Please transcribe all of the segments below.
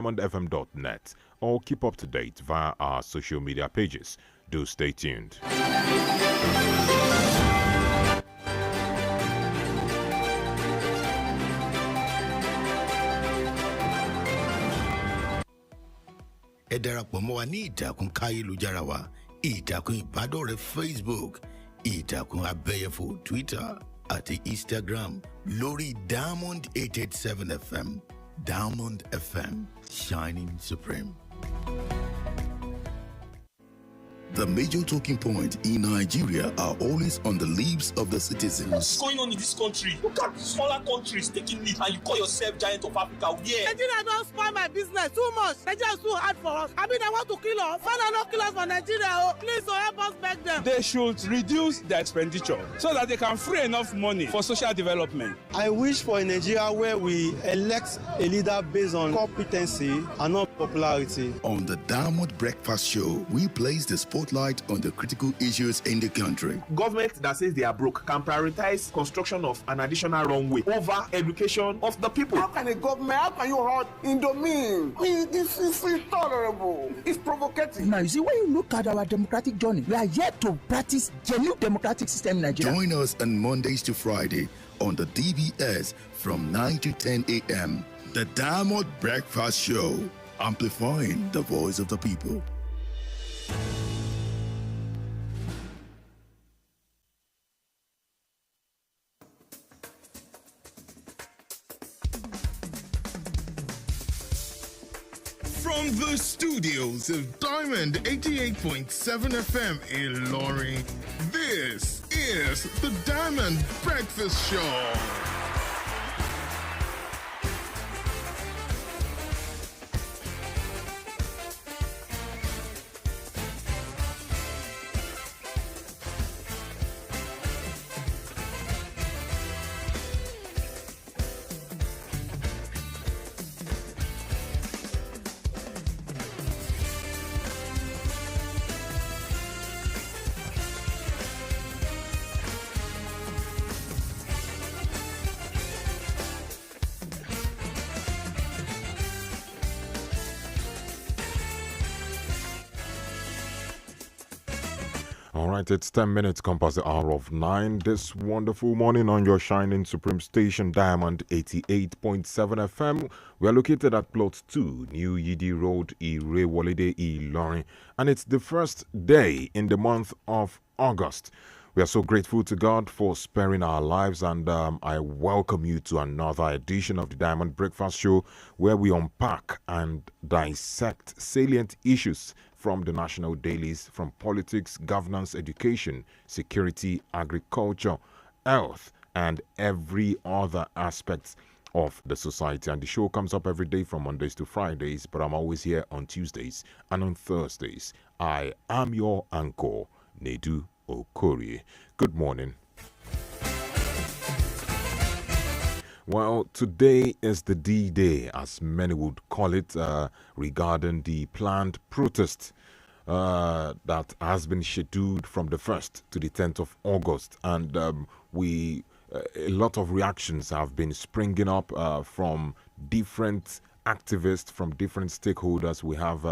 diamondfm.net or keep up to date via our social media pages. Do stay tuned. Ẹ darapọ̀ mọ́ wa ní ìtàkùn káyélujára wa, ìtàkùn ìbádọ́rẹ̀ẹ́ Facebook, ìtàkùn abẹ́yẹfò Twitter àti Instagram lórí Diamond 887 FM. Diamond FM, shining supreme. The major talking points in Nigeria are always on the lips of the citizens. What's going on in this country? Look at smaller countries taking lead and you call yourself giant of Africa. Yeah. Nigeria don't spoil my business too much. Nigeria is too hard for us. I mean, I want to kill us. Father, no kill us for Nigeria. Oh, please, so help us beg them. They should reduce their expenditure so that they can free enough money for social development. I wish for a Nigeria where we elect a leader based on competency and not popularity. On the Diamond Breakfast Show, we place the spotlight on the critical issues in the country. Government that says they are broke can prioritize construction of an additional runway over education of the people. How can a government, how can you hurt Indomine? This is intolerable. It's provocative. Now, you see, when you look at our democratic journey, we are yet to practice genuine democratic system in Nigeria. Join us on Mondays to Friday on the DBS from 9 to 10 a.m. The Diamond Breakfast Show, amplifying the voice of the people. From the studios of Diamond 88.7 FM in Lorry, this is the Diamond Breakfast Show. All right, it's 10 minutes past the hour of 9 this wonderful morning on your shining supreme station, Diamond 88.7 FM. We are located at plot 2, New Yidi Road, Irewolide, Ilorin, and it's the first day in the month of August. We are so grateful to God for sparing our lives, and I welcome you to another edition of the Diamond Breakfast Show, where we unpack and dissect salient issues from the national dailies, from politics, governance, education, security, agriculture, health, and every other aspect of the society. And the show comes up every day from Mondays to Fridays, but I'm always here on Tuesdays and on Thursdays. I am your anchor, Nedu Okorie. Good morning. Well, today is the D-Day, as many would call it, regarding the planned protest that has been scheduled from the 1st to the 10th of August. And a lot of reactions have been springing up from different activists, from different stakeholders. We have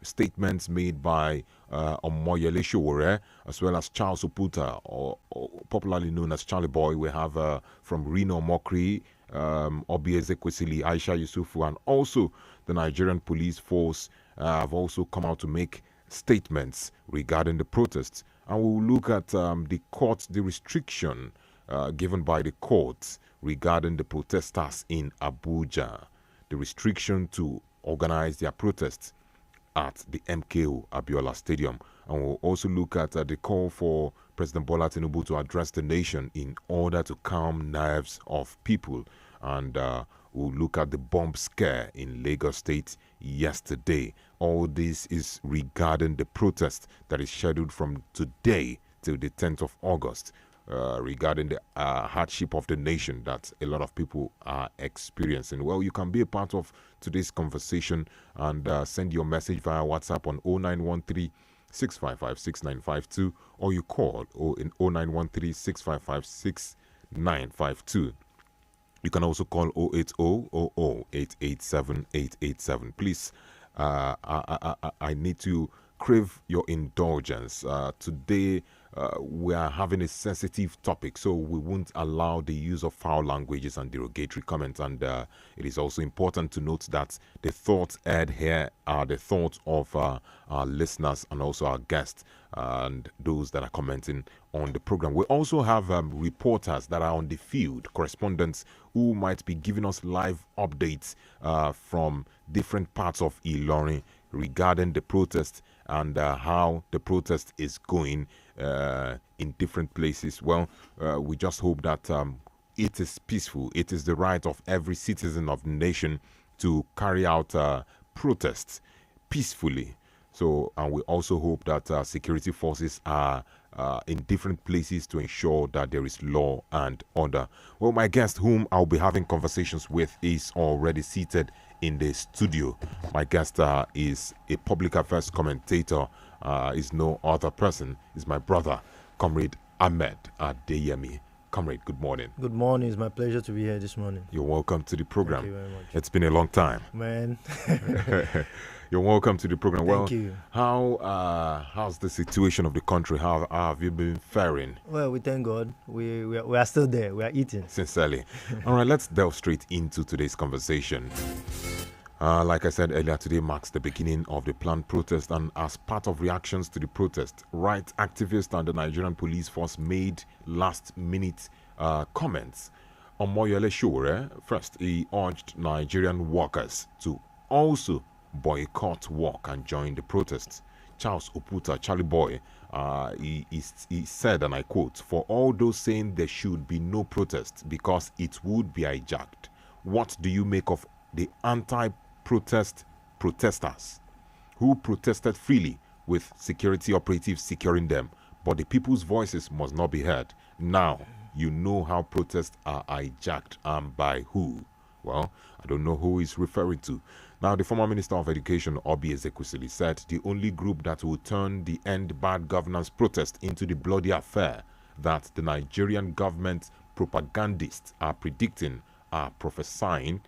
statements made by Omoyele Sowore, as well as Charles Oputa, or popularly known as Charlie Boy. We have from Reno Mokri, Obieze Kwesili, Aisha Yusufu, and also the Nigerian police force have also come out to make statements regarding the protests. And we'll look at the restriction given by the courts regarding the protesters in Abuja, the restriction to organize their protests at the MKO Abiola Stadium. And we'll also look at the call for President Bola Tinubu to address the nation in order to calm nerves of people. And we'll look at the bomb scare in Lagos State yesterday. All this is regarding the protest that is scheduled from today till the 10th of August. Regarding the hardship of the nation that a lot of people are experiencing. Well, you can be a part of today's conversation and send your message via WhatsApp on 0913 655 6952, or you call in 0913 655 6952. You can also call 080-00-887-887. Please, I need to crave your indulgence. Today, we are having a sensitive topic, so we won't allow the use of foul languages and derogatory comments. And it is also important to note that the thoughts aired here are the thoughts of our listeners and also our guests and those that are commenting on the program. We also have reporters that are on the field, correspondents who might be giving us live updates from different parts of Ilorin regarding the protest and how the protest is going in different places. Well, we just hope that it is peaceful. It is the right of every citizen of the nation to carry out protests peacefully. So, and we also hope that security forces are in different places to ensure that there is law and order. Well, my guest, whom I'll be having conversations with, is already seated in the studio. My guest is a public affairs commentator. Is no other person. Is my brother, Comrade Ahmed Adeyemi. Comrade, good morning. Good morning. It's my pleasure to be here this morning. You're welcome to the program. Thank you very much. It's been a long time. Man. You're welcome to the program. Thank you. How's the situation of the country? How have you been faring? Well, we thank God. We are still there. We are eating. Sincerely. All right, let's delve straight into today's conversation. Like I said earlier, today marks the beginning of the planned protest, and as part of reactions to the protest, right activists and the Nigerian police force made last-minute comments. Omoyele Shure, first, he urged Nigerian workers to also boycott work and join the protests. Charles Oputa, Charlie Boy, he said, and I quote, "For all those saying there should be no protest because it would be hijacked, what do you make of the anti-protest protesters who protested freely with security operatives securing them? But the people's voices must not be heard. Now you know how protests are hijacked and by who." Well, I don't know who he's referring to. Now, the former Minister of Education, Obi Ezekwesili, said the only group that will turn the End Bad Governance protest into the bloody affair that the Nigerian government propagandists are predicting, are prophesying,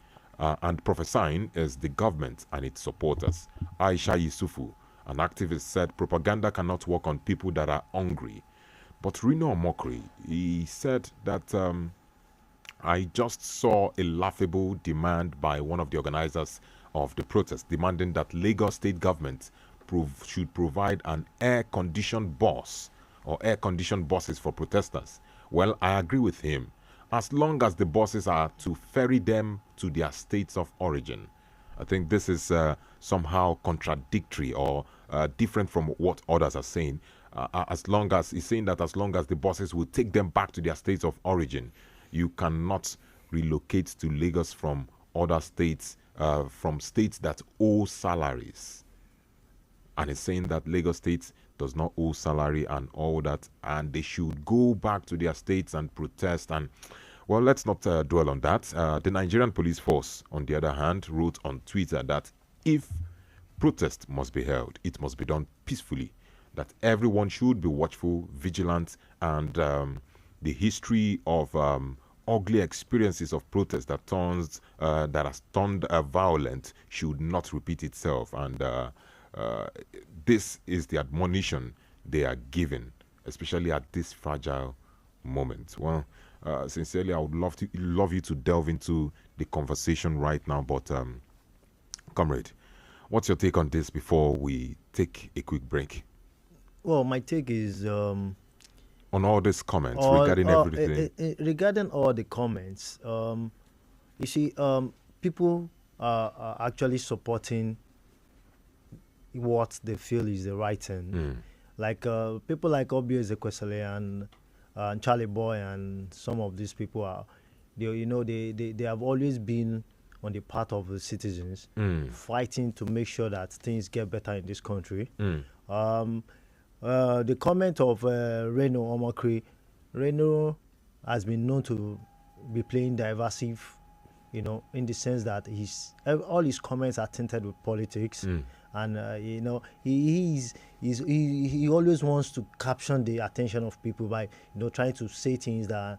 is the government and its supporters. Aisha Yusufu, an activist, said propaganda cannot work on people that are hungry. But Reno Okorie, he said that I just saw a laughable demand by one of the organizers of the protest, demanding that Lagos state government should provide an air-conditioned bus or air-conditioned buses for protesters. Well, I agree with him, as long as the buses are to ferry them to their states of origin. I think this is somehow contradictory or different from what others are saying. As long as he's saying that as long as the buses will take them back to their states of origin, you cannot relocate to Lagos from other states, from states that owe salaries. And he's saying that Lagos State does not owe salary and all that, and they should go back to their states and protest. And well, let's not dwell on that. The Nigerian police force, on the other hand, wrote on Twitter that if protest must be held, it must be done peacefully, that everyone should be watchful, vigilant, and the history of ugly experiences of protest that has turned violent should not repeat itself. And this is the admonition they are given, especially at this fragile moment. Well, sincerely, I would love you to delve into the conversation right now. But comrade, what's your take on this before we take a quick break? Well, my take is on all these comments regarding everything. Regarding all the comments, you see, people are actually supporting what they feel is the right thing. Like people like Obi Ezekwesili and Charlie Boy and some of these people are, they have always been on the part of the citizens, fighting to make sure that things get better in this country. The comment of Reno Okorie, Reno has been known to be playing divisive, in the sense that all his comments are tinted with politics, and he always wants to capture the attention of people by trying to say things that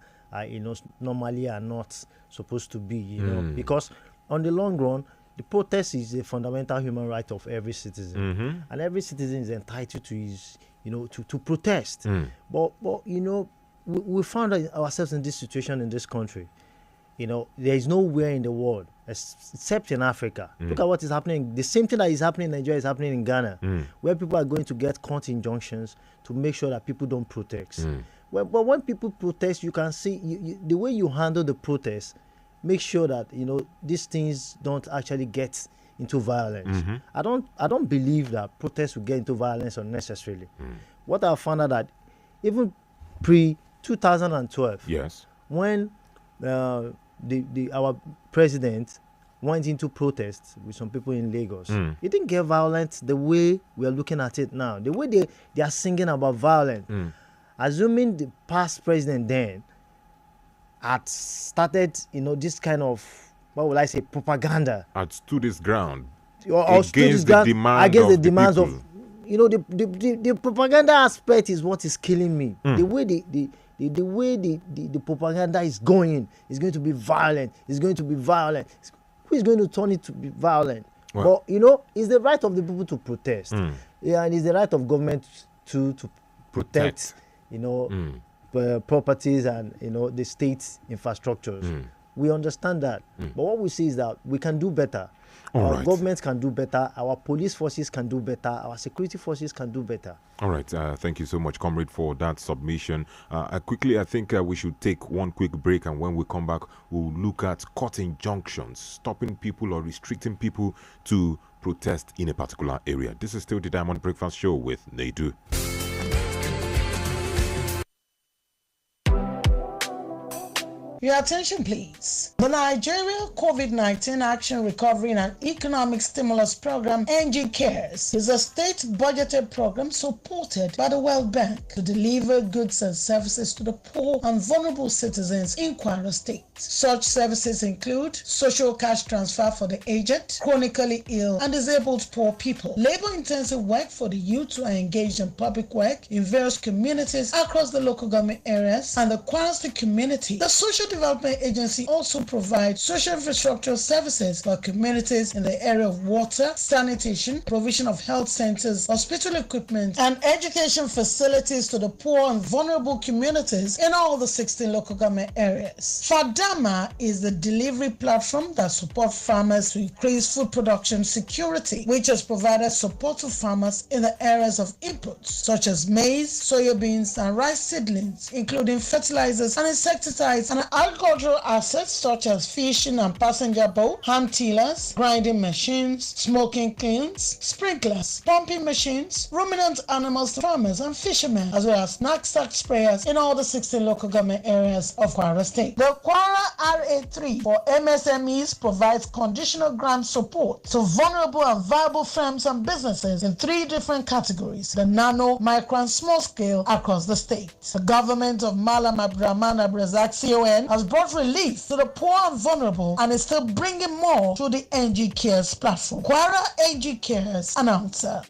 normally are not supposed to be, because on the long run, the protest is a fundamental human right of every citizen, and every citizen is entitled to his, to protest. But we found ourselves in this situation in this country. There is nowhere in the world except in Africa. Look at what is happening. The same thing that is happening in Nigeria is happening in Ghana, where people are going to get court injunctions to make sure that people don't protest. But when people protest, you can see the way you handle the protest. Make sure that these things don't actually get into violence. I don't believe that protests will get into violence unnecessarily. What I found out that even pre 2012, yes, when our president went into protest with some people in Lagos, it didn't get violent the way we are looking at it now. The way they are singing about violence, assuming the past president then had started, this kind of, what will I say, propaganda. Had stood his ground against the demands of the propaganda aspect is what is killing me. The way the way the propaganda is going to be violent. It's going to be violent. Who is going to turn it to be violent? Well, but it's the right of the people to protest. Yeah, and it's the right of government to protect. Properties and the state's infrastructures. We understand that, but what we see is that we can do better. Our governments can do better. Our police forces can do better. Our security forces can do better. All right. Thank you so much, comrade, for that submission. Quickly, I think we should take one quick break, and when we come back, we'll look at court injunctions, stopping people or restricting people to protest in a particular area. This is still the Diamond Breakfast Show with Nedu. Your attention, please. The Nigeria COVID-19 Action Recovery and Economic Stimulus Program, NG Cares, is a state-budgeted program supported by the World Bank to deliver goods and services to the poor and vulnerable citizens in Kwara State. Such services include social cash transfer for the aged, chronically ill, and disabled poor people, labor-intensive work for the youth who are engaged in public work in various communities across the local government areas, and the Kwara State community. The Social Development Agency also provides social infrastructure services for communities in the area of water, sanitation, provision of health centers, hospital equipment, and education facilities to the poor and vulnerable communities in all the 16 local government areas. Fadama is the delivery platform that supports farmers to increase food production security, which has provided support to farmers in the areas of inputs such as maize, soybeans, and rice seedlings, including fertilizers and insecticides, and agricultural assets such as fishing and passenger boat, hand tillers, grinding machines, smoking kilns, sprinklers, pumping machines, ruminant animals to farmers and fishermen, as well as knapsack sprayers in all the 16 local government areas of Kwara State. The Kwara RA3 for MSMEs provides conditional grant support to vulnerable and viable firms and businesses in 3 different categories: the nano, micro, and small scale across the state. The government of Malam Abdurrahman Abrazak CON has brought relief to the poor and vulnerable and is still bringing more through the NG Cares platform. Kwara NG Cares announcer.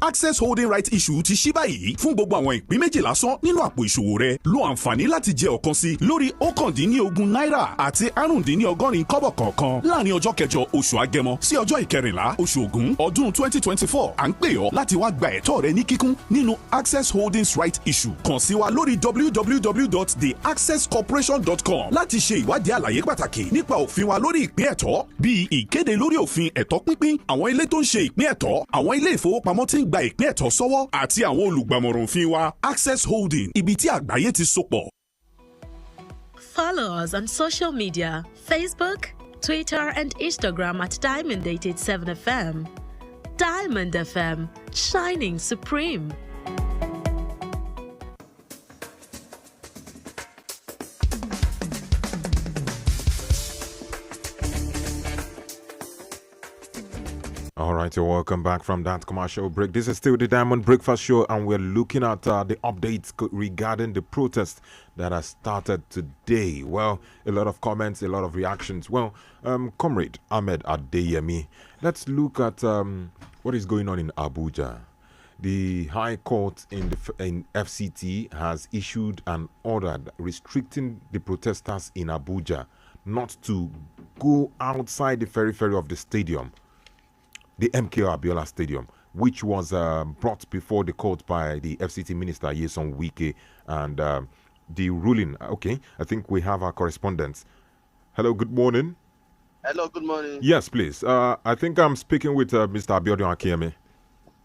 Access holding right issue ti ṣí báyìí fún gbogbo àwọn ìpín méjì lásán nínú àpò ìṣòwò rẹ. Lo àǹfààní láti jẹ ọ̀kan sí lórí $19 àti $85 kọ̀ọ̀kan láàrin ọjọ́ kẹjọ oṣù Agẹmọ sí ọjọ́ ìkẹrìnlá oṣù Ògún ọdún 2024. À ń pè ọ́ láti wá gba ẹ̀tọ́ rẹ ní kíkún nínú Access Holdings right issue. Kàn sí wa lórí www.theaccesscorporation.com láti ṣe ìwádìí àlàyé pàtàkì nípa òfin wa lórí ìpín ẹ̀tọ́, bíi ìkéde lórí òfin ẹ̀tọ́ pínpín, àwọn ilé tó ń ṣe ìpín ẹ̀tọ́, àwọn ilé ìfowópamọ́ tí ń gba ìpín ẹ̀tọ́ sọ́wọ́ àti àwọn olùgbàmọ̀ràn òfin wa. Access Holding, ibi tí àgbáyé ti sopọ̀. Follow us on social media: Facebook, Twitter, and Instagram at Diamond 887 FM. Diamond FM, shining supreme. All right, so welcome back from that commercial break. This is still the Diamond Breakfast Show, and we're looking at the updates regarding the protest that has started today. Well, a lot of comments, a lot of reactions. Well, Comrade Ahmed Adeyemi, let's look at what is going on in Abuja. The High Court in FCT has issued an order restricting the protesters in Abuja not to go outside the periphery of the stadium, the MKO Abiola Stadium, which was brought before the court by the FCT Minister Yeson Wike, and the ruling. Okay, I think we have our correspondents. Hello, good morning. Hello, good morning. Yes, please. I think I'm speaking with Mr. Abiodun Akieme.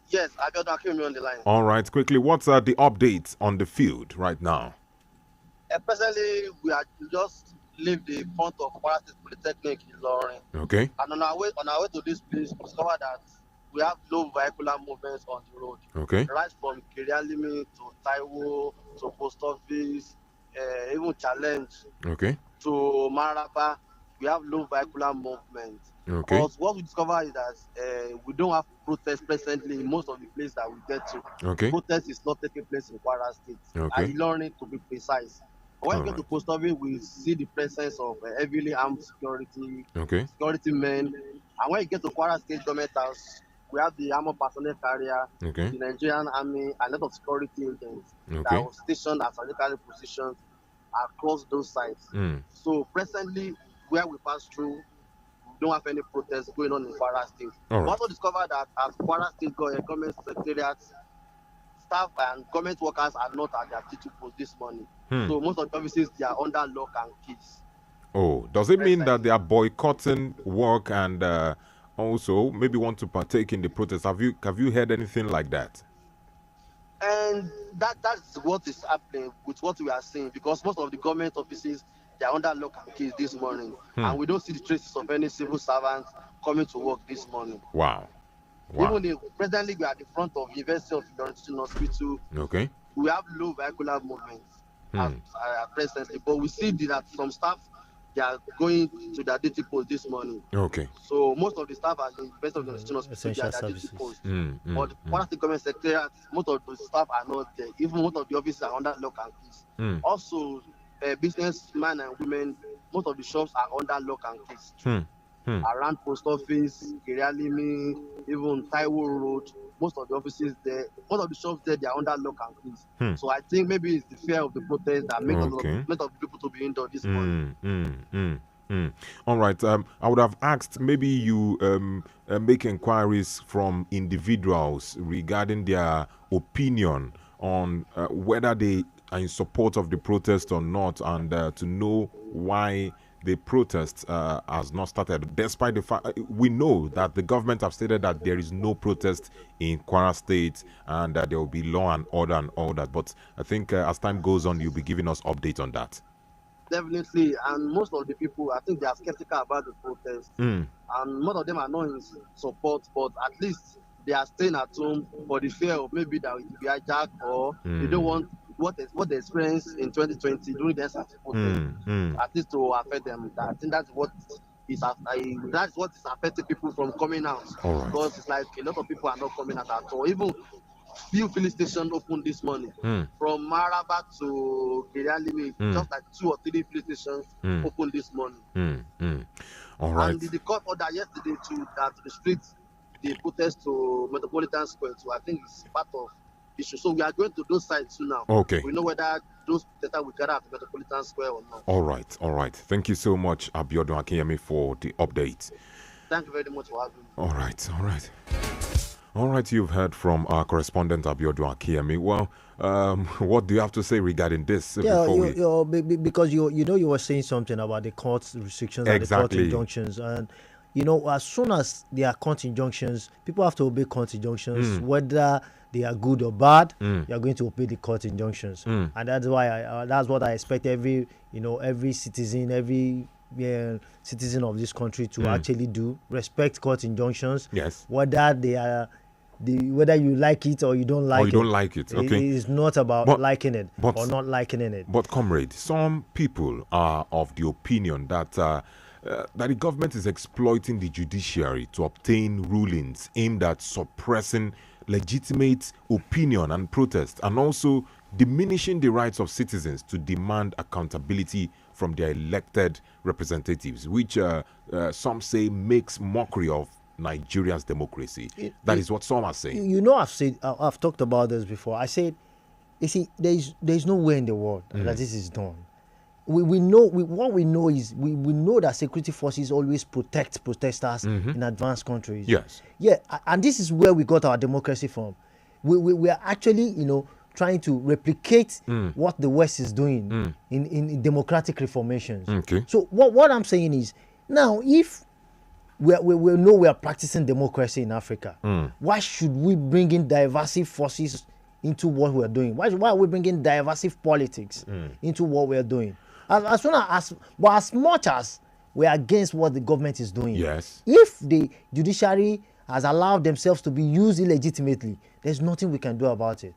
Yes, Abiodun Akieme on the line. All right, quickly, what's the updates on the field right now? Presently, we are just leave the front of Kwara State Polytechnic in Ilorin. Okay. And on our way to this place, we discover that we have low vehicular movements on the road. Okay. Right from Kirialimi to Taiwo to Post Office, even Challenge. Okay. To Maraba, we have low vehicular movement. Okay. But what we discover is that we don't have protests presently in most of the places that we get to. Okay. Protest is not taking place in Kwara State. Okay. And learning to be precise. When we get to Post Office, we see the presence of heavily armed security men. And when you get to Kwara State Government House, we have the armored personnel carrier, the Nigerian Army, and a lot of security agents that are stationed as strategically positioned across those sites. So presently, where we pass through, we don't have any protests going on in Kwara State. We also discovered that at Kwara State Government Secretariat, staff and government workers are not at their duty post this morning. So most of the offices, they are under lock and keys. Oh, does it mean that they are boycotting work and also maybe want to partake in the protest? Have you heard anything like that? And that's what is happening with what we are seeing, because most of the government offices, they are under lock and keys this morning, and we don't see the traces of any civil servants coming to work this morning. Wow. Even presently, we are at the front of University of Ilorin Hospital. Okay. We have low vehicular movements presently, but we see that some staff, they are going to their duty post this morning. Okay. So most of the staff at the University of Ilorin Hospital, they are at their duty post. But Kwara State Government Secretariat, most of the staff are not there. Even most of the offices are under lock and keys. Also, businessmen and women, most of the shops are under lock and keys. Around Post Office, Kirialimi, even Taiwo Road, most of the offices there, most of the shops there, they are under lock and keys. So I think maybe it's the fear of the protest that makes a lot of people to be indoors this morning. All right. I would have asked maybe you make inquiries from individuals regarding their opinion on whether they are in support of the protest or not, and to know why the protest has not started, despite the fact we know that the government have stated that there is no protest in Kwara State and that there will be law and order and all that. But I think as time goes on, you'll be giving us updates on that. Definitely, and most of the people, I think they are skeptical about the protest, and most of them are not in support, but at least they are staying at home for the fear of maybe that it will be hijacked, or they don't want what they experienced in 2020 during the SRT protest, at least to affect them. I think that's what is affecting people from coming out. Because it's like a lot of people are not coming out at all. Even few filling stations opened this morning. From Maraba to Kirialimi, just like 2 or 3 filling stations opened this morning. All right. And the court order yesterday to restrict the protest to Metropolitan Square. So I think it's part of issue. So we are going to those sites now. Okay. We know whether those data will gather at the Metropolitan Square or not. All right. Thank you so much, Abiodun Akinyemi, for the update. Thank you very much for having me. All right. You've heard from our correspondent Abiodun Akinyemi. Well, what do you have to say regarding this? Because you were saying something about the court restrictions and the court injunctions, and as soon as there are court injunctions, people have to obey court injunctions, whether they are good or bad. You are going to obey the court injunctions, and that's why that's what I expect every citizen, every citizen of this country to actually do: respect court injunctions. Yes. Whether they are. Whether you like it or you don't like it. Okay. It's not about liking it or not liking it. But comrade, some people are of the opinion that the government is exploiting the judiciary to obtain rulings aimed at suppressing legitimate opinion and protest, and also diminishing the rights of citizens to demand accountability from their elected representatives, which some say makes mockery of Nigeria's democracy. That is what some are saying. You know, I've talked about this before. I said, you see, there's nowhere in the world that this is done. We know what we know is we know that security forces always protect protesters in advanced countries. Yes. Yeah, and this is where we got our democracy from. We are actually, trying to replicate what the West is doing in democratic reformations. Okay. So what I'm saying is, now if we know we are practicing democracy in Africa, why should we bring in divisive forces into what we are doing? Why are we bringing divisive politics into what we are doing? As much as we are against what the government is doing, yes, if the judiciary has allowed themselves to be used illegitimately, there's nothing we can do about it.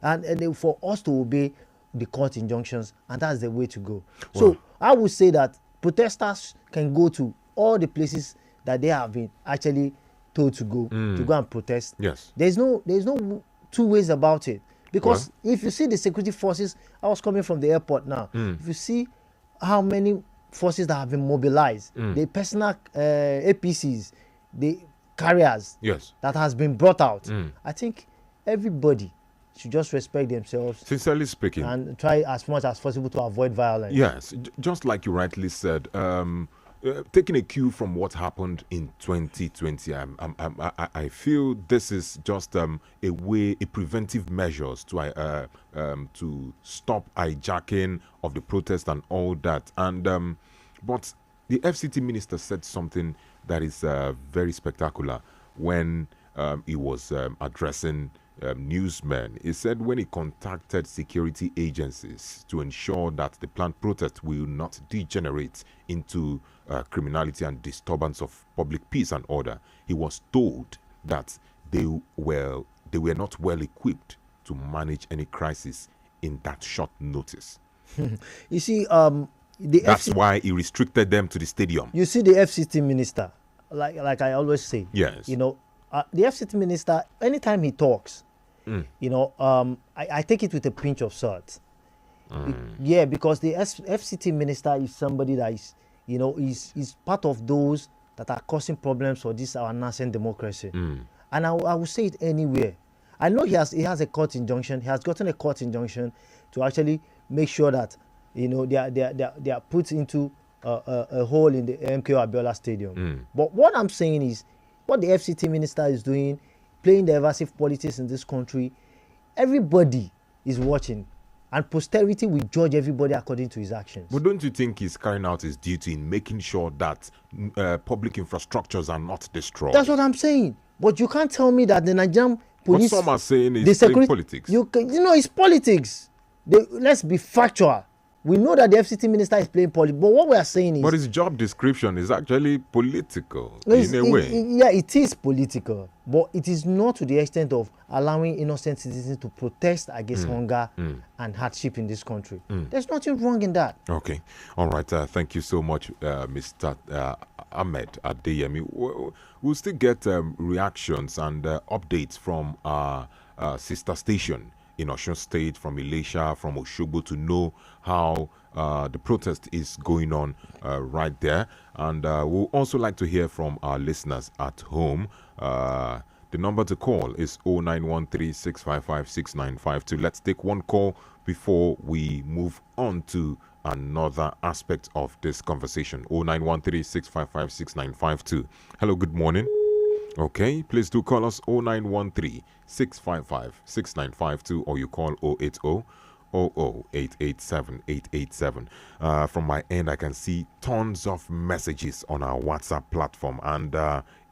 And for us to obey the court injunctions, and that's the way to go. So I would say that protesters can go to all the places that they have been actually told to go and protest. Yes. There's no two ways about it. Because if you see the security forces, I was coming from the airport now. If you see how many forces that have been mobilized, the personal APCs, the carriers that has been brought out, I think everybody should just respect themselves. Sincerely speaking. And try as much as possible to avoid violence. Yes, just like you rightly said, taking a cue from what happened in 2020, I feel this is just a preventive measures to stop hijacking of the protest and all that. And but the FCT minister said something that is very spectacular when he was addressing newsmen. He said when he contacted security agencies to ensure that the planned protest will not degenerate into criminality and disturbance of public peace and order, he was told that they were not well equipped to manage any crisis in that short notice. You see, that's why he restricted them to the stadium. You see, the FCT minister, like I always say, yes, the FCT minister, anytime he talks, I take it with a pinch of salt. Because the FCT minister is somebody that is, is part of those that are causing problems for this our nascent democracy. And I will say it anywhere. I know he has a court injunction. He has gotten a court injunction to actually make sure that they are put into a hole in the MKO Abiola Stadium. But what I'm saying is, what the FCT minister is doing, playing divisive politics in this country, everybody is watching, and posterity will judge everybody according to his actions. But don't you think he's carrying out his duty in making sure that public infrastructures are not destroyed? That's what I'm saying. But you can't tell me that the Nigerian police... What some are saying is playing politics. It's politics. Let's be factual. We know that the FCT minister is playing politics, but what we are saying is... But his job description is actually political, in a way. It is political, but it is not to the extent of allowing innocent citizens to protest against hunger and hardship in this country. There's nothing wrong in that. Okay. All right. Thank you so much, Mr. Ahmed Adeyemi. We'll still get reactions and updates from our sister station in Osun State, from Elisha, from Osogbo, to know how the protest is going on right there. And we'll also like to hear from our listeners at home. The number to call is 0913-655-6952. Let's take one call before we move on to another aspect of this conversation. 0913-655-6952. Hello, good morning. Okay, please do call us 0913-655-6952, or you call 080-00-887-887. From my end, I can see tons of messages on our WhatsApp platform, and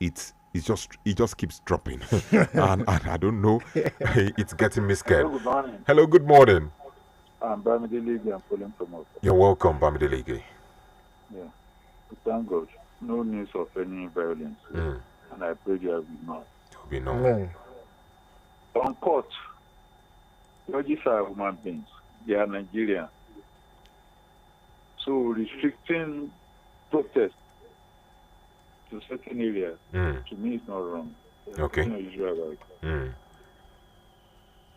it just keeps dropping. and I don't know, it's getting me scared. Hello, good morning. Hello, good morning. I'm Bamidelege. I'm calling from Okorie. You're welcome, Bamidelege. Yeah, thank God. No news of any violence. And I pray there will be none. There will be none. On court, judges are human beings. They are Nigerian. So restricting protest to certain areas, to me, is not wrong. Okay.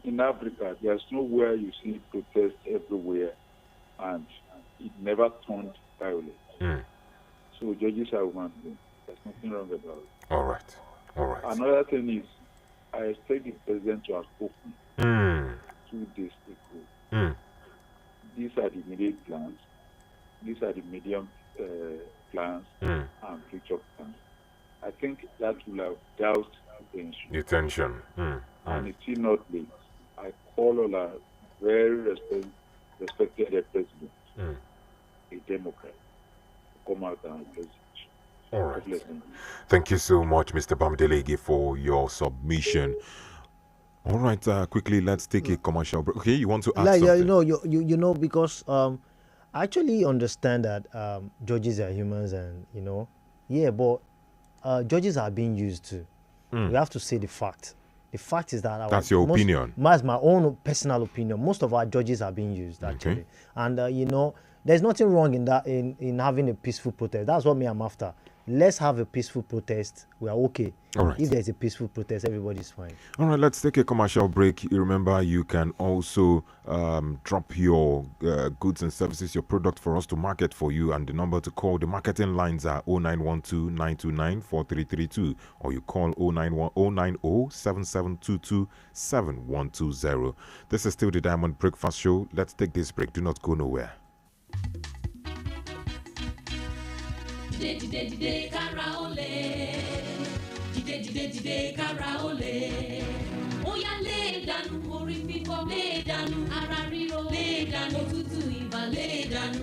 In Africa, there's nowhere you see protest everywhere, and it never turned violent. So judges are human beings. There's nothing wrong about it. All right. Another thing is, I expect the president to have spoken 2 days ago. These are the immediate plans. These are the medium plans and future plans. I think that will have doused the tension. And it's still not late. I call on a very respected president, a Democrat, to come out and address it. All right. Thank you so much, Mr. Bamdelege, for your submission. All right, quickly, let's take a commercial break. Okay, you want to add something? Yeah, you know, because I actually understand that judges are humans, and but judges are being used too. We have to say the fact. The fact is that that's your opinion. That's my own personal opinion. Most of our judges are being used actually, and there's nothing wrong in that in having a peaceful protest. That's what I'm after. Let's have a peaceful protest. We are okay. All right. If there's a peaceful protest, everybody's fine. All right, let's take a commercial break. Remember, you can also drop your goods and services, your product for us to market for you. And the number to call, the marketing lines are 0912-929-4332. Or you call 090-7722-7120. This is still the Diamond Breakfast Show. Let's take this break. Do not go nowhere. Dìde kára ó lè. Dìde kára ó lè. Ó yá lè dànù orí fífọ́, lè dànù ara ríro, lè dànù òtútù ibà, lè dànù.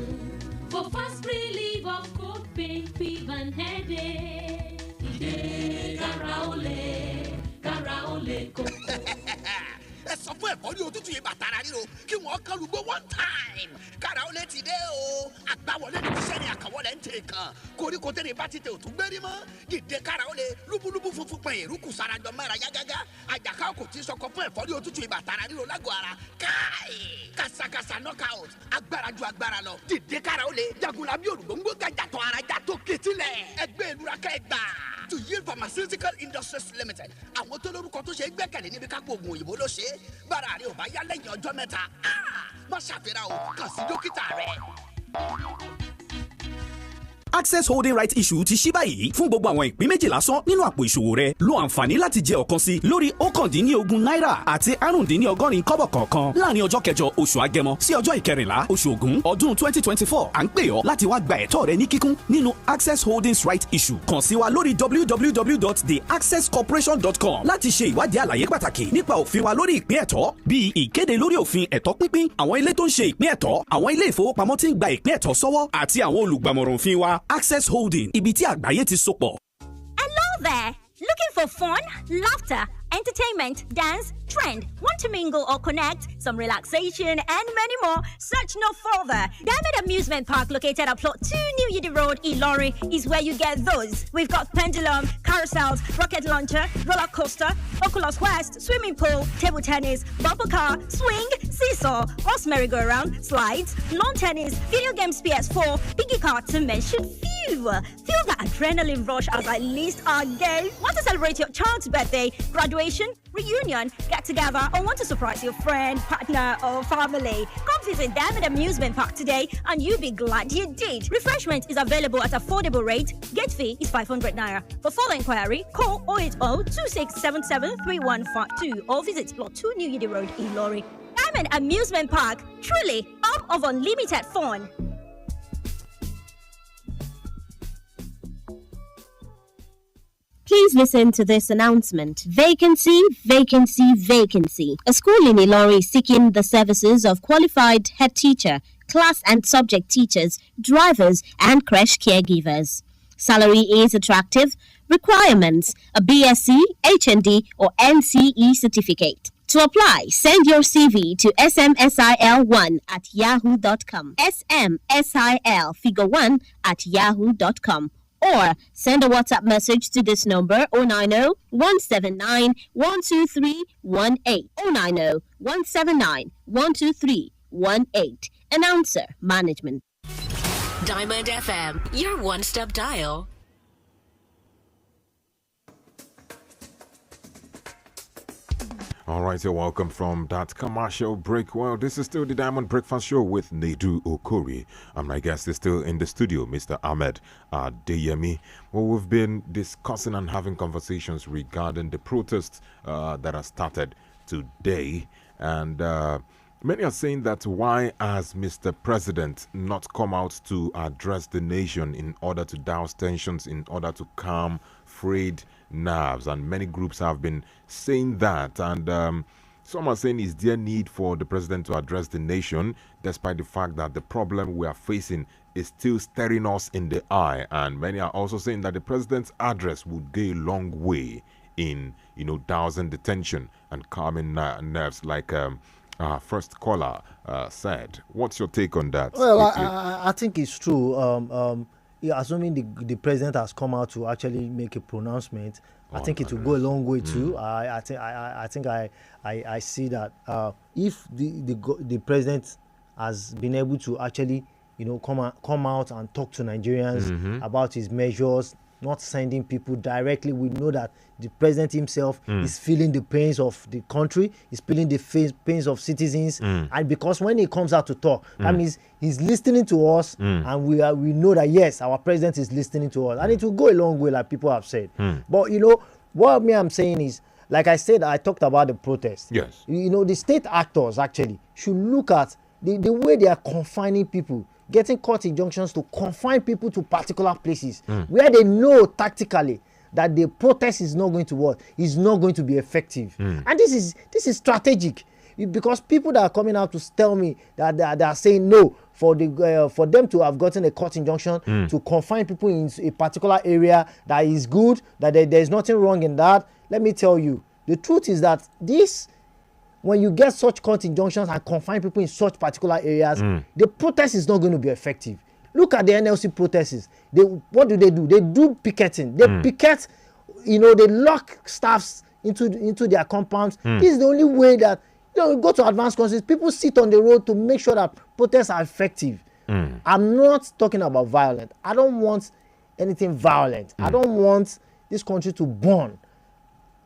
For fast relief of cold pain, fever and headache. Dìde kára ó lè kókó. Ẹ sọ fún ẹ̀fọ́rí òtútù yìí bàtàrà ríro kí wọ́n kán lùgbọ́ one time. Kára ó lè ti dé o. Àgbáwọlé ní tíṣẹ́ ni àkàwọlé ń tè kan. Koríko tẹ́lẹ̀ bá ti tẹ òtún gbérí mọ́. Dìde kára ó lè lúbúlúbú funfun pẹ̀yìn ìrúkù sarajọ mẹ́ra yágágá. Àjàká kò tí sọkọ fún ẹ̀fọ́rí òtútù yìí bàtàrà ríro lágọ̀ọ́ ara. Káì! Kàsàkàsà knockout. Agbára ju agbára lọ. Dìde kára ó lè jagunla bí olùgbòǹgbò gàjàtọ̀ ara jà tó ketílẹ̀. Ẹgbẹ́ ìlúra kẹgbà. To Yield Pharmaceutical Industries Limited. Àwọn tó lórúkọ tó ṣe é gbẹ́kẹ̀lé níbi kápò oògùn òyìnbó ló ṣe é. Bára rẹ̀ ò bá yá lẹ́yìn ọjọ́ mẹ́ta. Má ṣàfihàn o, kàn sí dókítà rẹ̀. Access holding right issue ti ṣí báyìí fún gbogbo àwọn ìpín méjì lásán nínú àpò ìṣòwò rẹ. Lo àǹfààní láti jẹ ọ̀kan sí lórí 19 náírà àti 80 kọ́bọ̀ kọ̀ọ̀kan láàrin ọjọ́ kẹjọ oṣù Agẹmọ sí ọjọ́ ìkẹrìnlá oṣù Ògún ọdún 2024. À ń pè ọ́ láti wá gba ẹ̀tọ́ rẹ ní kíkún nínú Access holdings right issue. Kàn sí wa lórí www.theaccesscorporation.com láti ṣe ìwádìí àlàyé pàtàkì nípa òfin wa lórí ìpín ẹ̀tọ́ bíi ìkéde lórí òfin ẹ̀tọ́ pínpín, àwọn ilé tó ń ṣe ìpín ẹ̀tọ́, àwọn ilé ìfowópamọ́ tí ń gba ìpín ẹ̀tọ́ sọ́wọ́ àti àwọn olùgbàmọ̀ràn òfin wa. Access Holding, ibi tí àgbáyé ti sopọ̀. Hello there! Looking for fun, laughter, entertainment, dance, trend, want to mingle or connect, some relaxation, and many more? Search no further. Diamond Amusement Park, located at Plot 2 New Yidi Road, Ilorin, is where you get those. We've got pendulum, carousels, rocket launcher, roller coaster, Oculus Quest, swimming pool, table tennis, bumper car, swing, seesaw, horse merry-go-round, slides, lawn tennis, video games PS4, piggy car, to mention few. Feel the adrenaline rush as I list our games. Want to celebrate your child's birthday, graduation, reunion, get together, or want to surprise your friend, partner, or family? Come visit Diamond Amusement Park today and you'll be glad you did. Refreshment is available at affordable rate. Gate fee is 500 naira. For further inquiry, call 080-2677-3152 or visit Plot 2 New Yidi Road, Ilorin. Diamond Amusement Park, truly home of unlimited fun. Please listen to this announcement. Vacancy, vacancy, vacancy. A school in Ilorin is seeking the services of qualified head teacher, class and subject teachers, drivers, and creche caregivers. Salary is attractive. Requirements: a BSc, HND, or NCE certificate. To apply, send your CV to smsil1@yahoo.com. smsil figure 1@yahoo.com. Or send a WhatsApp message to this number 090-179-12318. 090-179-12318. Announcer Management. Diamond FM, your one-step dial. All right, you're welcome from that commercial break. Well, this is still the Diamond Breakfast Show with Nedu Okorie. And my guest is still in the studio, Mr. Ahmed Deyemi. Well, we've been discussing and having conversations regarding the protests that have started today. And many are saying that why has Mr. President not come out to address the nation in order to douse tensions, in order to calm frayed nerves? And many groups have been saying that. And some are saying, is there need for the president to address the nation, despite the fact that the problem we are facing is still staring us in the eye? And many are also saying that the president's address would go a long way in, dousing the tension and calming nerves, like first caller said. What's your take on that? Well, I think it's true. Assuming the president has come out to actually make a pronouncement, I think it will go a long way too. I think I see that if the president has been able to actually come out and talk to Nigerians about his measures, not sending people directly. We know that the president himself is feeling the pains of the country, is feeling the pains of citizens, and because when he comes out to talk, that means he's listening to us, and we know that yes, our president is listening to us, and it will go a long way, like people have said. But what I'm saying is, like I said, I talked about the protest. Yes. The state actors actually should look at the way they are confining people, getting court injunctions to confine people to particular places where they know tactically that the protest is not going to work, is not going to be effective. And this is strategic, because people that are coming out to tell me that they are saying no for them to have gotten a court injunction to confine people in a particular area, that is good, that there is nothing wrong in that. Let me tell you, the truth is that when you get such court injunctions and confine people in such particular areas, the protest is not going to be effective. Look at the NLC protests. What do? They do picketing. They picket, they lock staffs into their compounds. This is the only way that, go to advanced countries, people sit on the road to make sure that protests are effective. I'm not talking about violence. I don't want anything violent. I don't want this country to burn.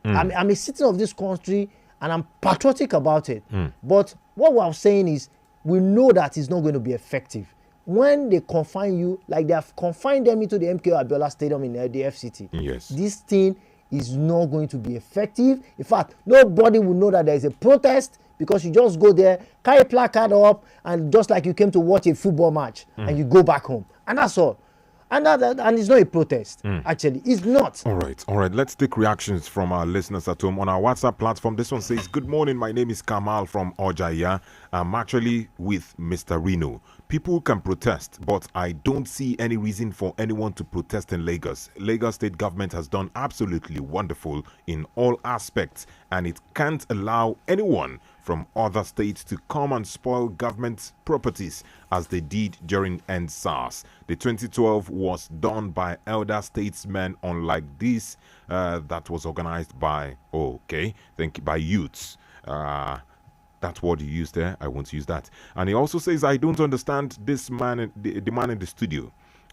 I'm a citizen of this country, and I'm patriotic about it. But what we're saying is, we know that it's not going to be effective. When they confine you, like they have confined them into the MKO Abiola Stadium in the FCT, yes, this thing is not going to be effective. In fact, nobody will know that there is a protest, because you just go there, carry a placard up, and just like you came to watch a football match, and you go back home. And that's all. And it's not a protest, actually. It's not. All right. Let's take reactions from our listeners at home on our WhatsApp platform. This one says, good morning. My name is Kamal from Ojaya. I'm actually with Mr. Reno. People can protest, but I don't see any reason for anyone to protest in Lagos. Lagos state government has done absolutely wonderful in all aspects, and it can't allow anyone from other states to come and spoil government properties as they did during EndSARS. The 2012 was done by elder statesmen, unlike this that was organized by by youths. That's what he used there. I won't use that. And he also says, I don't understand this man, the man in the studio.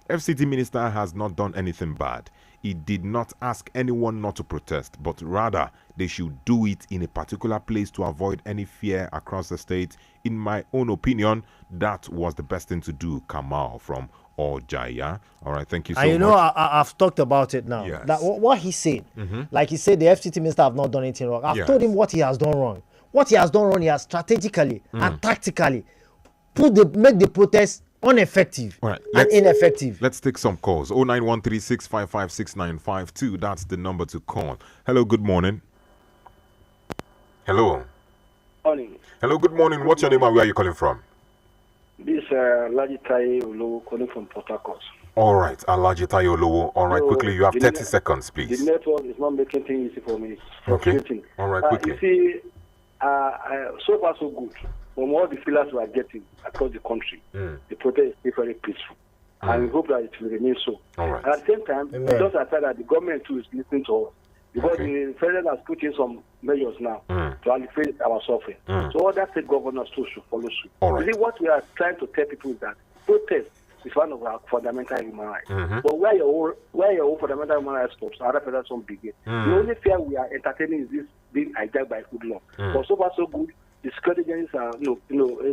FCT minister has not done anything bad. He did not ask anyone not to protest, but rather they should do it in a particular place to avoid any fear across the state. In my own opinion, that was the best thing to do. Kamal from Ojaya. All right, thank you so much. I've talked about it now. Yes. That what he said, like he said, the FCT minister have not done anything wrong. I've told him what he has done wrong. What he has done wrong, he has strategically and tactically make the protest ineffective and ineffective. Let's take some calls. 09136556952. That's the number to call. Hello, good morning. Hello. Morning. Hello, good morning. What's your name and where are you calling from? This Alaji Taye Olowo calling from Port Harcourt. All right, Alaji Taye Olowo. All right, quickly, you have 30 seconds, please. The network is not making things easy for me. Okay. All right, quickly. You see, so far so good. From all the feelers we are getting across the country, the protest is very peaceful. And we hope that it will remain so. All right. At the same time, it does appear that the government too is listening to us. Because the president has put in some measures now to alleviate our suffering. So other state governors too should follow suit. All right. You see, what we are trying to tell people is that protest is one of our fundamental human rights. But where your own fundamental human rights stops, other federal some begin. The only fear we are entertaining is this being hijacked by hoodlum. But so far so good. The security agents are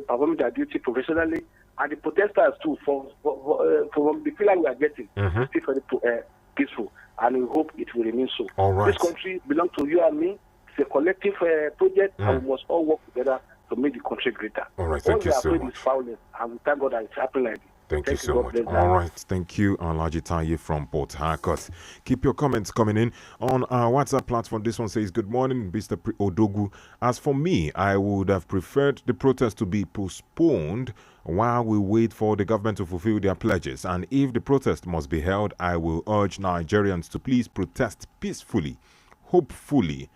performing their duty professionally, and the protesters too from the feeling we are getting is still very peaceful, and we hope it will remain so. All right. This country belongs to you and me. It's a collective project, and we must all work together to make the country greater. All right, thank you so much. Is violence, and we thank God that it's happening like this. Thank you so much. All right. Thank you, Alaji Taye from Port Harcourt. Keep your comments coming in on our WhatsApp platform. This one says, good morning, Mr. Odogu. As for me, I would have preferred the protest to be postponed while we wait for the government to fulfill their pledges. And if the protest must be held, I will urge Nigerians to please protest peacefully. Hopefully,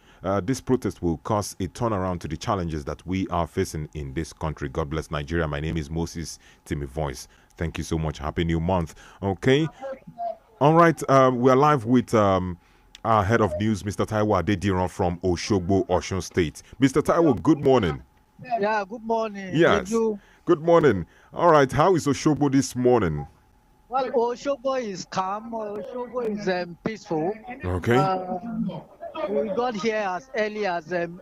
this protest will cause a turnaround to the challenges that we are facing in this country. God bless Nigeria. My name is Moses Timmy Voice. Thank you so much. Happy New Month. Okay. All right. We are live with our head of news, Mr. Taiwo Adediran from Oshogbo, Osun State. Mr. Taiwo, good morning. Yeah, good morning. Yes. Good morning. All right. How is Oshogbo this morning? Well, Oshogbo is calm. Oshogbo is peaceful. Okay. We got here as early as 8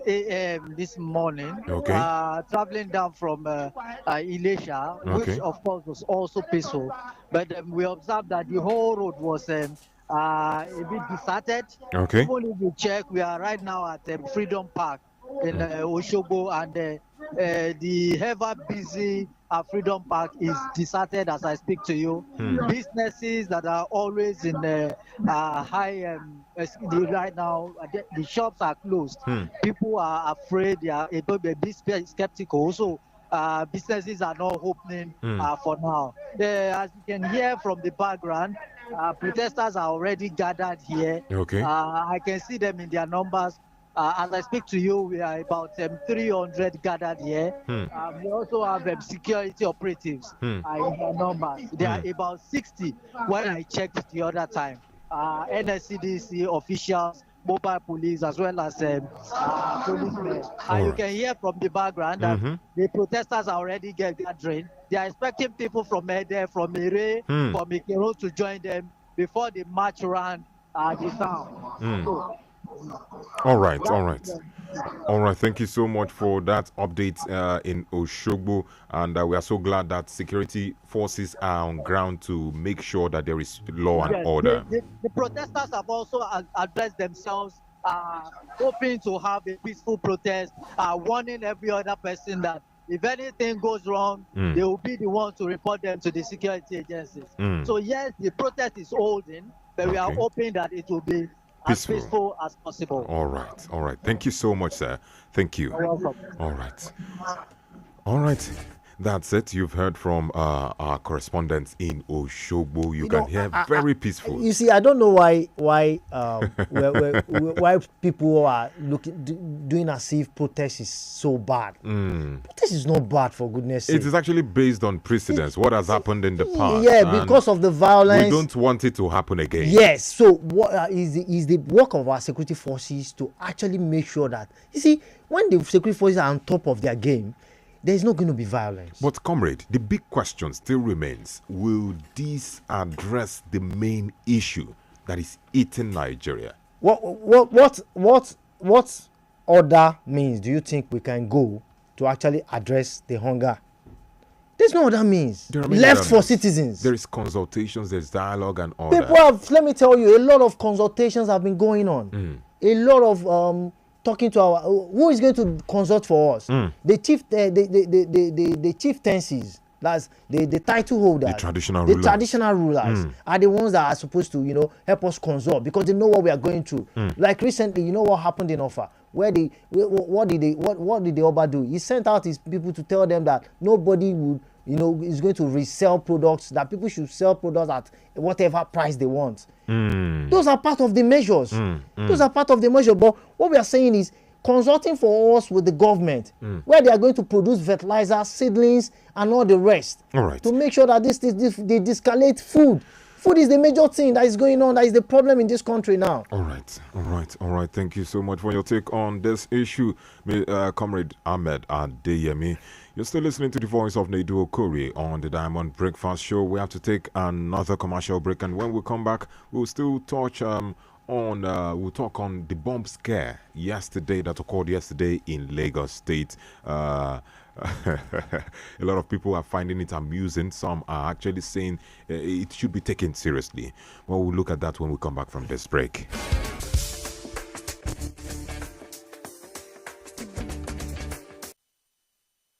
a.m. this morning. Okay. Traveling down from Ilesha, which of course was also peaceful. But we observed that the whole road was a bit deserted. Okay. Even if you check, we are right now at Freedom Park in Oshogbo, and the ever busy Freedom Park is deserted as I speak to you. Businesses that are always in high right now, the shops are closed. People are afraid, they are a bit skeptical. So businesses are not opening for now. As you can hear from the background, protesters are already gathered here. Okay. I can see them in their numbers. As I speak to you, we are about 300 gathered here. We also have security operatives in their numbers. There are about 60 when I checked the other time. NSCDC officials, mobile police, as well as policemen. And you can hear from the background that the protesters are already gathering. They are expecting people from Ede, from Ere, from Ikero to join them before they march around the town. So, all right. Thank you so much for that update in Oshogbo, and we are so glad that security forces are on ground to make sure that there is law and order. The protesters have also addressed themselves, hoping to have a peaceful protest, warning every other person that if anything goes wrong, they will be the one to report them to the security agencies. So yes, the protest is holding, but we are hoping that it will be as peaceful as possible. All right. Thank you so much, sir. Thank you. You're welcome. All right. That's it. You've heard from our correspondents in Oshogbo. You can hear very peaceful. You see, I don't know why people are doing as if protest is so bad. Protest is not bad, for goodness sake. It is actually based on precedents. What has happened in the past? Yeah, because of the violence. We don't want it to happen again. Yes. So what is the work of our security forces to actually make sure that, you see, when the security forces are on top of their game, there's not going to be violence. But comrade, the big question still remains: will this address the main issue that is eating Nigeria? What other means do you think we can go to actually address the hunger? There's no other means left for citizens. There is consultations, there's dialogue and all that. People have, let me tell you, a lot of consultations have been going on. A lot of talking to our, who is going to consult for us? The chieftaincies, that's the title holders, the traditional rulers are the ones that are supposed to, help us consult, because they know what we are going through. Like recently, you know what happened in Offa? What did the Oba do? He sent out his people to tell them that nobody would, is going to resell products, that people should sell products at whatever price they want. Those are part of the measures. Those are part of the measure. But what we are saying is consulting for us with the government, where they are going to produce fertilizer, seedlings, and all the rest. All right. To make sure that they de-escalate food. Food is the major thing that is going on, that is the problem in this country now. All right. Thank you so much for your take on this issue, Comrade Ahmed Adeyemi. You're still listening to the voice of Nedu Okorie on the Diamond Breakfast Show. We have to take another commercial break, and when we come back, we'll still touch on the bomb scare that occurred yesterday in Lagos State. A lot of people are finding it amusing. Some are actually saying it should be taken seriously. Well, we'll look at that when we come back from this break.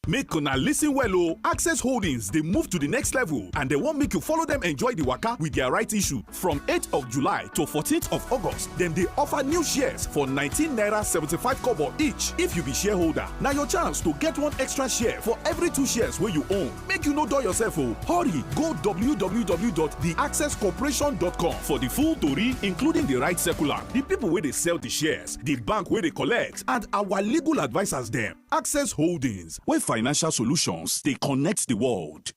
Make una listen well o. Access Holdings, they move to the next level and they won't make you follow them enjoy the waka with their right issue. From 8th of July to 14th of August, then they offer new shares for 19 naira 75 kobo each. If you be shareholder, now your chance to get one extra share for every 2 shares where you own. Make you no do yourself o. Hurry, go www.theaccesscorporation.com for the full story, including the right circular, the people where they sell the shares, the bank where they collect, and our legal advisors them. Access Holdings, where financial solutions, they connect the world.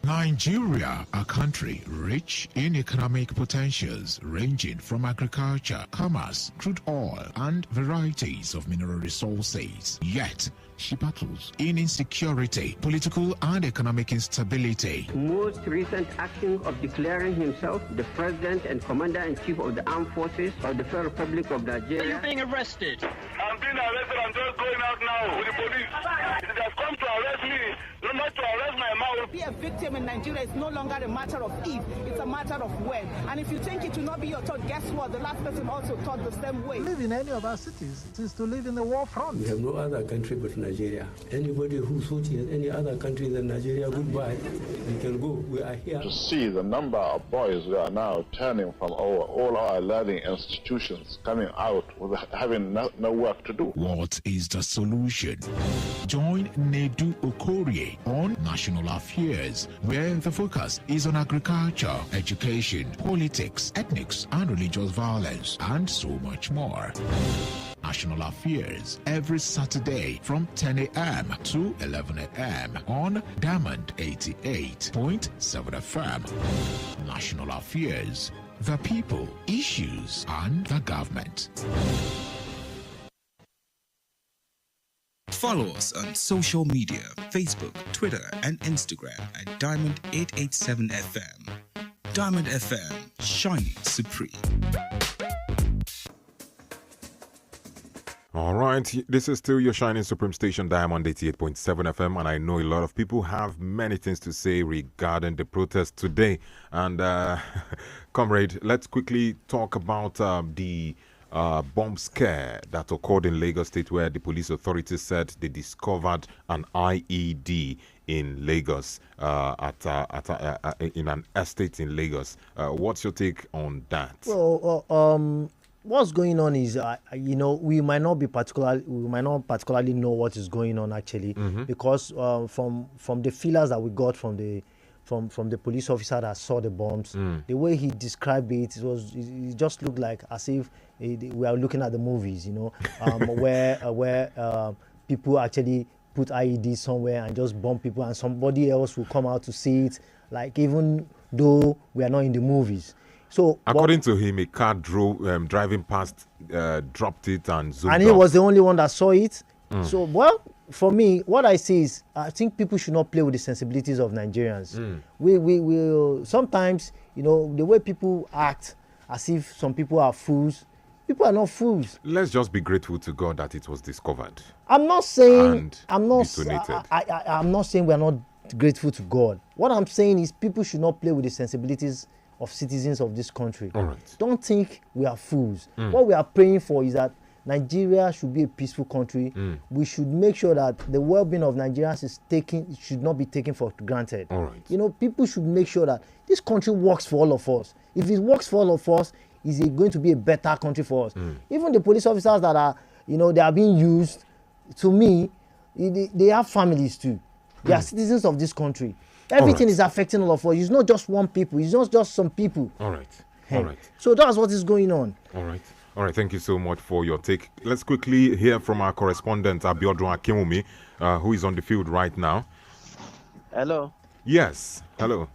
Nigeria, a country rich in economic potentials ranging from agriculture, commerce, crude oil, and varieties of mineral resources. Yet, she battles in insecurity, political and economic instability. Most recent action of declaring himself the President and Commander-in-Chief of the Armed Forces of the Federal Republic of Nigeria. Are you being arrested? I'm being arrested. I'm just going out now with the police. It has come to arrest me, not to arrest my mouth. Be a victim in Nigeria is no longer a matter of if, it's a matter of when. And if you think it will not be your thought, guess what? The last person also thought the same way. Live in any of our cities is to live in the war front. We have no other country but Nigeria. Anybody who's voting in any other country than Nigeria, goodbye. We can go. We are here. To see the number of boys who are now turning from all our learning institutions, coming out with having no work to do. What is the solution? Join Nedu Okorie on National Affairs, where the focus is on agriculture, education, politics, ethnics, and religious violence, and so much more. National Affairs every Saturday from 10 a.m. to 11 a.m. on Diamond 88.7 FM. National Affairs, the people, issues, and the government. Follow us on social media, Facebook, Twitter, and Instagram at Diamond887FM. Diamond FM, shining supreme. All right, this is still your shining supreme station, Diamond 88.7 FM, and I know a lot of people have many things to say regarding the protest today. And, comrade, let's quickly talk about the bomb scare that occurred in Lagos State, where the police authorities said they discovered an IED in Lagos, in an estate in Lagos. What's your take on that? Well, what's going on is, we might not particularly know what is going on actually, because from the feelers that we got from the police officer that saw the bombs, the way he described it, it just looked like as if we are looking at the movies, where people actually put IEDs somewhere and just bomb people, and somebody else will come out to see it, like even though we are not in the movies. So, according to him, a car driving past, dropped it and zoomed and he out. was the only one that saw it. So, well, for me, what I see is, I think people should not play with the sensibilities of Nigerians. We will sometimes, the way people act as if some people are fools. People are not fools. Let's just be grateful to God that it was discovered. I'm not saying and I'm not detonated. I'm not saying we are not grateful to God. What I'm saying is people should not play with the sensibilities of citizens of this country. All right. Don't think we are fools. What we are praying for is that Nigeria should be a peaceful country. We should make sure that the well-being of Nigerians should not be taken for granted. All right. People should make sure that this country works for all of us. If it works for all of us, is it going to be a better country for us? Even the police officers that are, they are being used, to me, they have families too. They are citizens of this country. Everything is affecting all of us. It's not just one people. It's not just some people. All right. All right. So that's what is going on. All right. All right. Thank you so much for your take. Let's quickly hear from our correspondent, Abiodun Akimumi, who is on the field right now. Hello. Yes. Hello.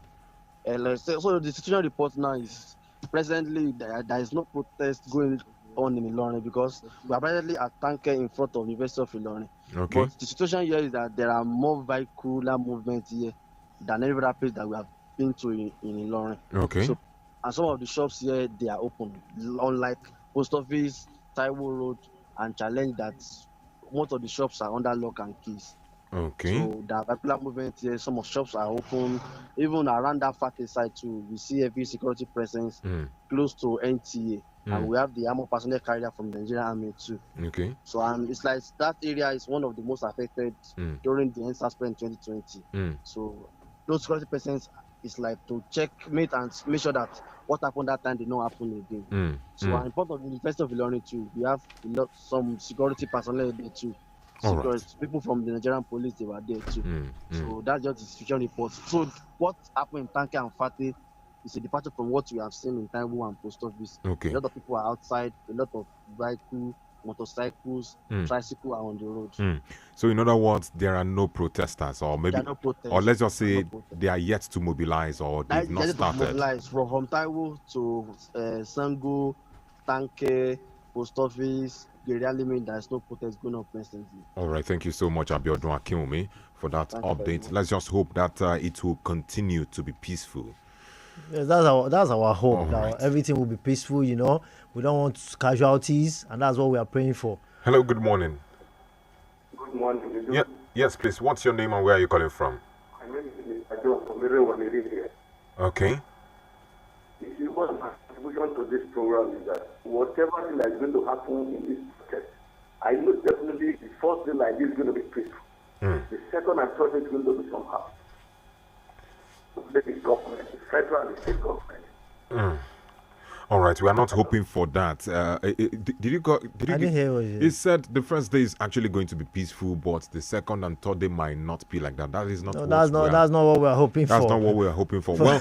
Hello. So the situation report now is presently there is no protest going on in Ilorin because we are presently at Tanker in front of the University of Ilorin. Okay. But the situation here is that there are more vehicular movements here than every other place that we have been to in Ilorin. Okay. So, and some of the shops here, they are open. Unlike Post Office, Taiwo Road, and Challenge, that most of the shops are under lock and keys. Okay. So the popular movement here, some of shops are open. Even around that Fate side too, we see every security presence close to NTA. And we have the armor personnel carrier from the Nigerian Army too. Okay. So it's like that area is one of the most affected during the NSAS in 2020. So those security persons is like to checkmate and make sure that what happened that time did not happen again. So in front of the University of Ilorin too, we have some security personnel there too. People from the Nigerian police, they were there too. So that's just the situation report. So what happened in Tanke and Fate is a departure from what we have seen in Taiwo and Post Office. Okay. A lot of people are outside, a lot of vehicles, motorcycles, tricycles are on the road. So in other words, there are no protesters, or maybe, no protests. or let's just say they are yet to mobilize, or they've not started. Mobilize from Taiwo to Sango, Tanke, Post Office. They really mean there's no protest going on presently. All right, thank you so much, Abiodun Akinwumi, for that update. Let's just hope that it will continue to be peaceful. Yes, that's our hope. That everything will be peaceful. You know, we don't want casualties, and that's what we are praying for. Hello, good morning. Good morning. Yeah, yes, please. What's your name and where are you calling from? My name is Nedu. Okay. If you want my contribution to this program is that whatever thing that is going to happen in this protest, I know definitely the first thing like this is going to be peaceful. The second and third is going to be somehow. The government, the federal and the state government. All right, we are not hoping for that. Did you go? I didn't hear what you said. He said the first day is actually going to be peaceful, but the second and third day might not be like that. That is not. No, that's not what we are hoping for. That's not what we are hoping for. Well,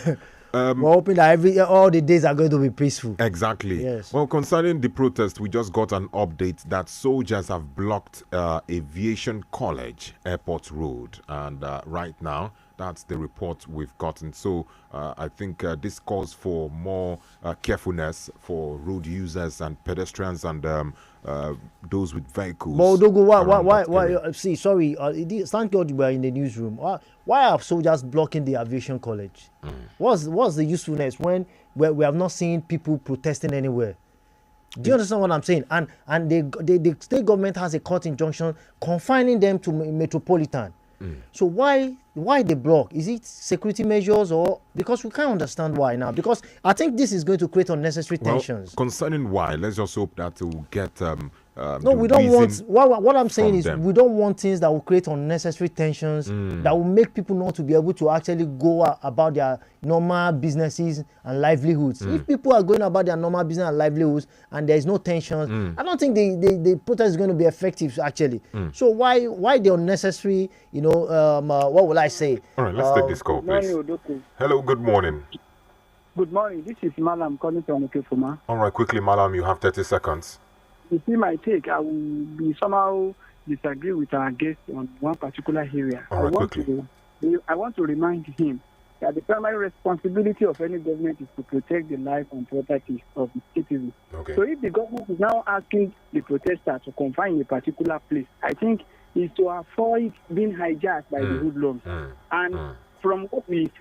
we're hoping that all the days are going to be peaceful. Exactly. Yes. Well, concerning the protest, we just got an update that soldiers have blocked Aviation College Airport Road, and right now, that's the report we've gotten. So I think this calls for more carefulness for road users and pedestrians and those with vehicles. Why? See, sorry. Thank God we are in the newsroom. Why are soldiers blocking the aviation college? What's the usefulness when we have not seen people protesting anywhere? Do you understand what I'm saying? And the state government has a court injunction confining them to metropolitan. So why the block? Is it security measures, or because we can't understand why now? Because I think this is going to create unnecessary tensions. Concerning why, let's just hope that it will get. No, we don't want. What I'm saying is we don't want things that will create unnecessary tensions that will make people not to be able to actually go about their normal businesses and livelihoods. If people are going about their normal business and livelihoods and there is no tension, I don't think the protest is going to be effective actually. So why the unnecessary? What will I say? All right, let's take this call, please. Hello, good morning. Good morning. This is Malam calling from Okefuma. All right, quickly, Malam, you have 30 seconds. You see my take, I will be somehow disagree with our guest on one particular area. All right, I want to remind him that the primary responsibility of any government is to protect the life and property of the citizens. Okay. So if the government is now asking the protesters to confine a particular place, I think is to avoid being hijacked by the hoodlums. And from what we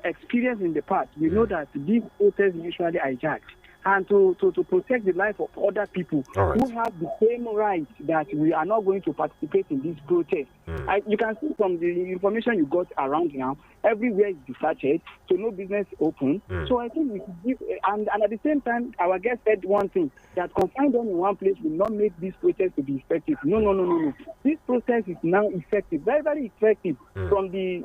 experienced in the past, we know that these protests usually hijacked. And to protect the life of other people who have the same rights that we are not going to participate in this protest. You can see from the information you got around now, everywhere is deserted, so no business open. So I think we should give, and at the same time, our guest said one thing, that confining them in one place will not make this protest to be effective. No. This process is now effective, very, very effective from the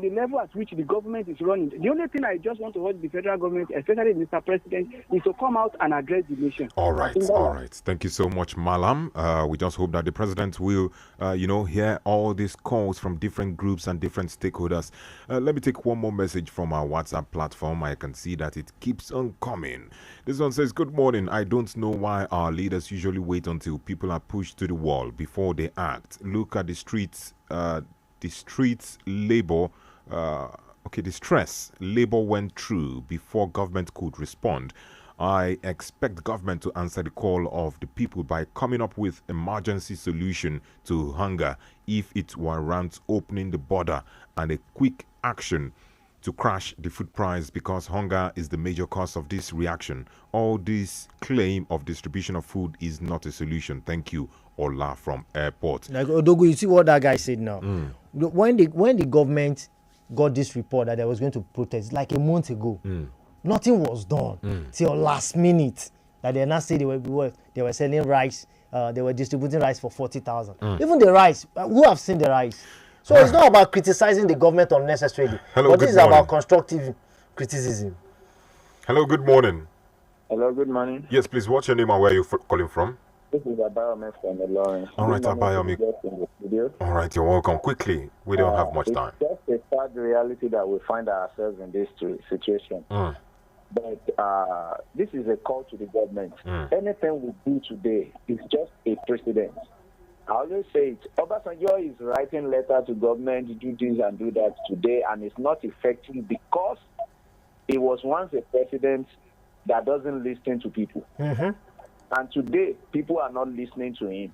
level at which the government is running. The only thing I just want to urge the federal government, especially Mr. President, is to come out and address the nation. All right. Thank you so much, Malam. We just hope that the president will, hear all these calls from different groups and different stakeholders. Let me take one more message from our WhatsApp platform. I can see that it keeps on coming. This one says, good morning. I don't know why our leaders usually wait until people are pushed to the wall before they act. Look at the streets. The stress labor went through before government could respond. I expect government to answer the call of the people by coming up with emergency solution to hunger if it warrants opening the border and a quick action to crash the food price because hunger is the major cause of this reaction. All this claim of distribution of food is not a solution. Thank you, Ola from Airport. Like Odogu, you see what that guy said now. When the government got this report that they was going to protest like a month ago, nothing was done till last minute. That they now say they were selling rice, they were distributing rice for 40,000. Even the rice, who have seen the rice? So it's not about criticizing the government unnecessarily, but this is about constructive criticism. Hello, good morning. Hello, good morning. Yes, please, what's your name and where are you calling from? This is Abayomi from Lawrence. All right, Abayomi. All right, you're welcome. Quickly, we don't have much time. It's just a sad reality that we find ourselves in this situation. But this is a call to the government. Anything we do today is just a precedent. I always say it. Obasanjo is writing letter to government, do this and do that today, and it's not effective because he was once a president that doesn't listen to people. And today, people are not listening to him.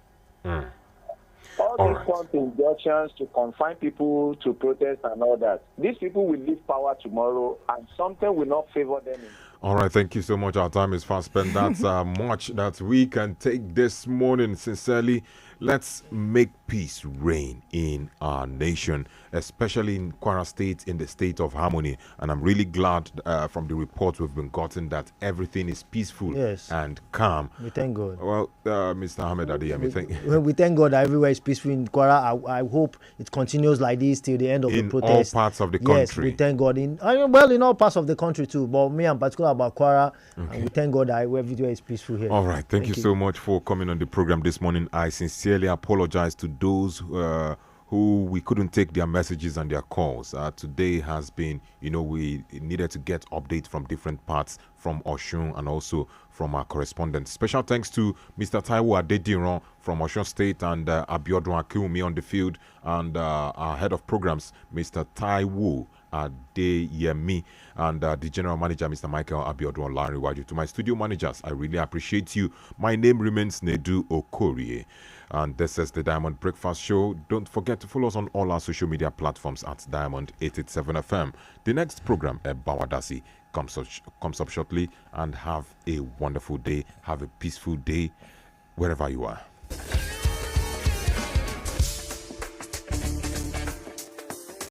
All these injunctions to confine people to protest and all that, these people will leave power tomorrow and something will not favor them. All right, thank you so much. Our time is fast spent. That's much that we can take this morning. Sincerely, let's make peace reign in our nation, especially in Kwara State, in the state of harmony. And I'm really glad from the report we've been gotten that everything is peaceful and calm. We thank God. Well, Mr. Ahmed Adeyemi, we thank God that everywhere is peaceful in Kwara. I hope it continues like this till the end of the protest. In all parts of the country. Yes, we thank God. In all parts of the country too. But me, I'm particular about Kwara. And we thank God that everywhere is peaceful here. All right. Thank you so much for coming on the program this morning. I sincerely apologize to those who we couldn't take their messages and their calls. Today has been, we needed to get updates from different parts, from Oshun and also from our correspondents. Special thanks to Mr. Taiwo Adediran from Osun State and Abiodun Akiwumi on the field, and our head of programs, Mr. Taiwo Adeyemi, and the general manager, Mr. Michael Abiodun Olariwaju. To my studio managers, I really appreciate you. My name remains Nedu Okorie, and this is the Diamond Breakfast Show. Don't forget to follow us on all our social media platforms at Diamond 887 FM. The next program, Bawadasi, comes up shortly, and have a wonderful day. Have a peaceful day wherever you are.